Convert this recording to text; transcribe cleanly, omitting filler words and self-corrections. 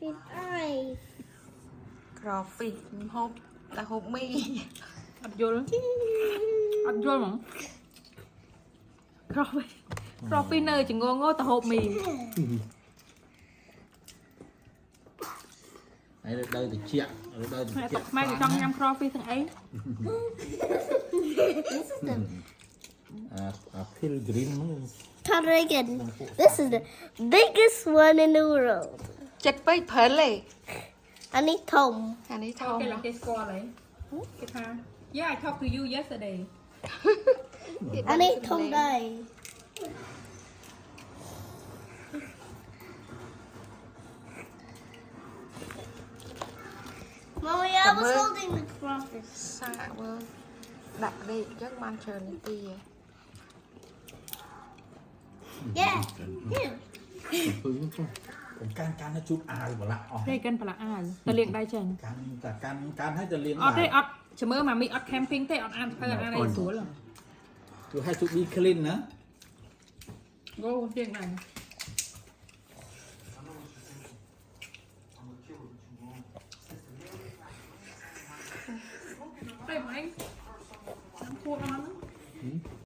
his eyes. Coffee hộp là hộp mì. Ăn vô luôn. Ăn vô mà. Coffee nơi chỉ ngô ta hộp mì. Đấy đây thì chuyện, đây thì chuyện. Mai thì trong nhâm coffee thằng ấy. Pilgrim. Carrigan. This is the biggest one in the world. Chật bấy phở lệ. I need Tom. Anh ấy Okay, thông. là cái score đấy. Cái tha. Yeah, I talked to you yesterday. I need Tom day. Mommy, I Cảm was ơn. holding the crawfish. Xạ vâng. Đặt đi chắc mang chờ lên tì. Yeah. Yeah.ผมการให้ชุบอาหรือเปล่าอ๋อ Đây cân phải là ai? Ta liền đây chừng. การให้จะเลี้ยง ออดได้ออดเสมอมามีออดแคมปิ้งแต่ออดอ่านเพื่อนอะไรสวยหรอ คือให้ชุบดีคลีนนะ โก้เรียกไหนได้ไหม